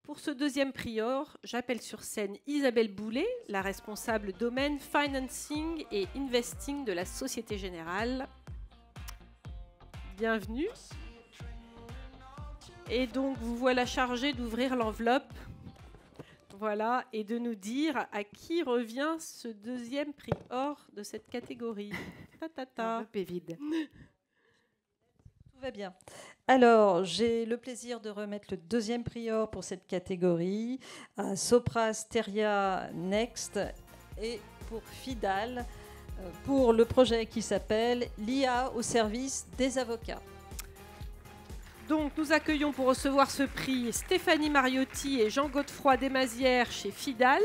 Pour ce deuxième prior, j'appelle sur scène Isabelle Boulet, la responsable domaine Financing et Investing de la Société Générale. Bienvenue. Et donc, vous voilà chargée d'ouvrir l'enveloppe. Voilà, et de nous dire à qui revient ce deuxième prix or de cette catégorie. L'enveloppe est vide. Tout va bien. Alors, j'ai le plaisir de remettre le deuxième prix or pour cette catégorie à Sopra Steria Next et pour Fidal pour le projet qui s'appelle l'IA au service des avocats. Donc, nous accueillons pour recevoir ce prix Stéphanie Mariotti et Jean-Godefroy Desmazières chez Fidal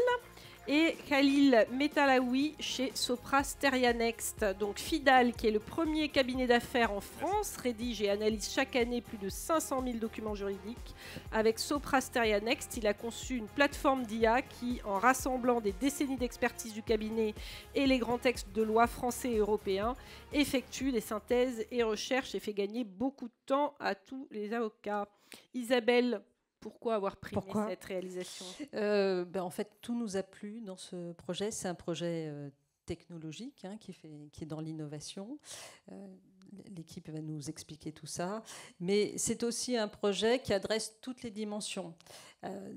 et Khalil Metalaoui chez Sopra Steria Next. Donc, Fidal, qui est le premier cabinet d'affaires en France, rédige et analyse chaque année plus de 500 000 documents juridiques. Avec Sopra Steria Next, il a conçu une plateforme d'IA qui, en rassemblant des décennies d'expertise du cabinet et les grands textes de loi français et européens, effectue des synthèses et recherches et fait gagner beaucoup de temps à tous les avocats. Isabelle, pourquoi avoir primé cette réalisation ? En fait, tout nous a plu dans ce projet. C'est un projet technologique qui est dans l'innovation. L'équipe va nous expliquer tout ça. Mais c'est aussi un projet qui adresse toutes les dimensions.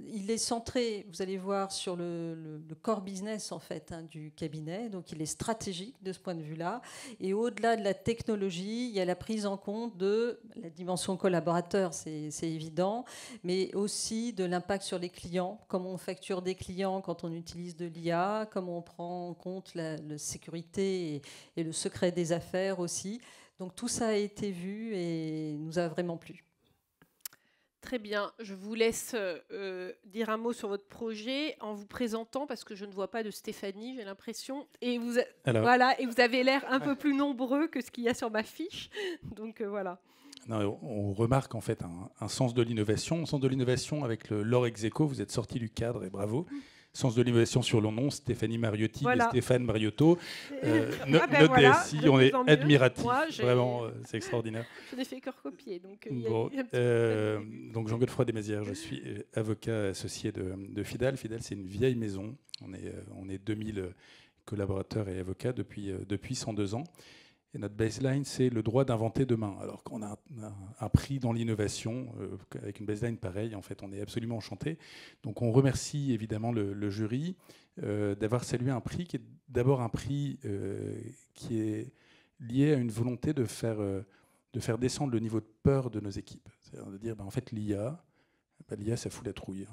Il est centré, vous allez voir, sur le core business en fait, du cabinet. Donc il est stratégique de ce point de vue-là. Et au-delà de la technologie, il y a la prise en compte de la dimension collaborateur, c'est évident, mais aussi de l'impact sur les clients, comment on facture des clients quand on utilise de l'IA, comment on prend en compte la sécurité et le secret des affaires aussi. Donc tout ça a été vu et nous a vraiment plu. Très bien. Je vous laisse dire un mot sur votre projet en vous présentant, parce que je ne vois pas de Stéphanie, j'ai l'impression. Et vous avez l'air un peu plus nombreux que ce qu'il y a sur ma fiche. Donc voilà. Non, on remarque en fait un sens de l'innovation. Un sens de l'innovation avec l'or ex aequo, vous êtes sorti du cadre et bravo. Sens de l'innovation sur le nom, Stéphanie Mariotti et Stéphane Mariotto. Notre DSI, on est admiratifs. Vraiment, c'est extraordinaire. Je n'ai fait que recopier. Donc, donc Jean-Godefroy Desmazières, je suis avocat associé de Fidal. Fidal, c'est une vieille maison. On est 2000 collaborateurs et avocats depuis 102 ans. Et notre baseline, c'est le droit d'inventer demain. Alors qu'on a un prix dans l'innovation, avec une baseline pareille, en fait, on est absolument enchanté. Donc on remercie évidemment le jury d'avoir salué un prix qui est d'abord un prix qui est lié à une volonté de faire descendre le niveau de peur de nos équipes. C'est-à-dire de dire, en fait, l'IA, ça fout la trouille.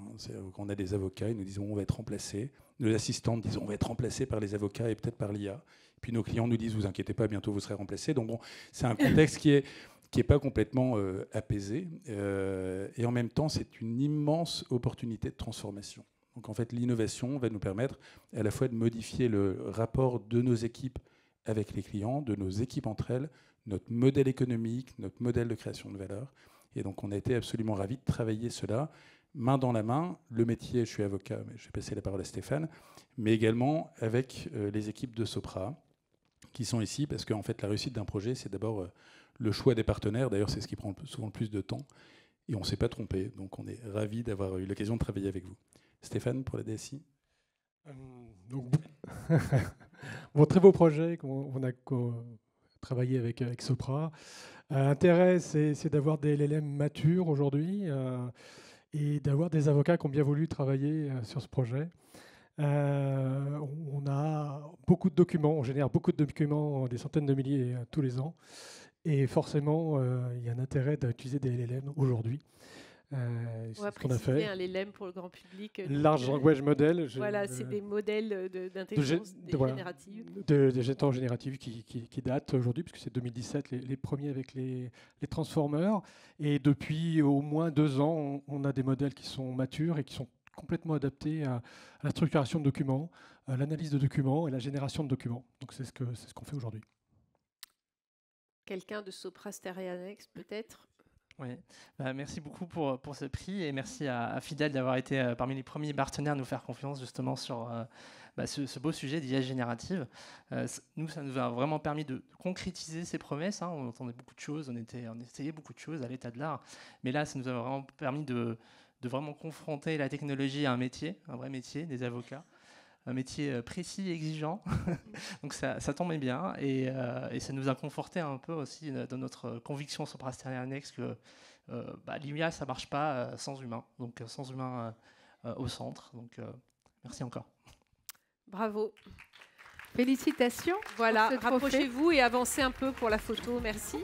On a des avocats, ils nous disent on va être remplacés. Nos assistantes disent on va être remplacés par les avocats et peut-être par l'IA. Puis nos clients nous disent vous inquiétez pas, bientôt vous serez remplacés. Donc bon, c'est un contexte qui est pas complètement apaisé. Et en même temps, c'est une immense opportunité de transformation. Donc en fait, l'innovation va nous permettre à la fois de modifier le rapport de nos équipes avec les clients, de nos équipes entre elles, notre modèle économique, notre modèle de création de valeur. Et donc, on a été absolument ravis de travailler cela, main dans la main. Le métier, je suis avocat, mais je vais passer la parole à Stéphane, mais également avec les équipes de Sopra, qui sont ici, parce qu'en fait, la réussite d'un projet, c'est d'abord le choix des partenaires. D'ailleurs, c'est ce qui prend souvent le plus de temps. Et on ne s'est pas trompé. Donc, on est ravis d'avoir eu l'occasion de travailler avec vous. Stéphane, pour la DSI. Très beau projet qu'on a travaillé avec Sopra. L'intérêt, c'est d'avoir des LLM matures aujourd'hui et d'avoir des avocats qui ont bien voulu travailler sur ce projet. On a beaucoup de documents, on génère beaucoup de documents, des centaines de milliers tous les ans. Et forcément, il y a un intérêt d'utiliser des LLM aujourd'hui. On va préciser un LLM pour le grand public. Large Language Model. Voilà, c'est des modèles d'intelligence générative. Des générateurs génératifs qui datent aujourd'hui, puisque c'est 2017 les premiers avec les Transformers. Et depuis au moins 2 ans, on a des modèles qui sont matures et qui sont complètement adaptés à la structuration de documents, à l'analyse de documents et la génération de documents. Donc c'est ce qu'on fait aujourd'hui. Quelqu'un de Sopra Steria Next, peut-être ? Oui, merci beaucoup pour ce prix et merci à Fidal d'avoir été parmi les premiers partenaires à nous faire confiance justement sur ce beau sujet d'IA générative. Nous, ça nous a vraiment permis de concrétiser ces promesses. On entendait beaucoup de choses, on essayait beaucoup de choses à l'état de l'art, mais là, ça nous a vraiment permis de vraiment confronter la technologie à un métier, un vrai métier, des avocats. Un métier précis et exigeant. Donc ça tombait bien et ça nous a conforté un peu aussi dans notre conviction sur Prasteria Annex que l'IA, ça ne marche pas sans humain. Donc sans humain au centre. Donc merci encore. Bravo. Félicitations. Voilà, pour ce trophée. rapprochez-vous et avancez un peu pour la photo. Merci.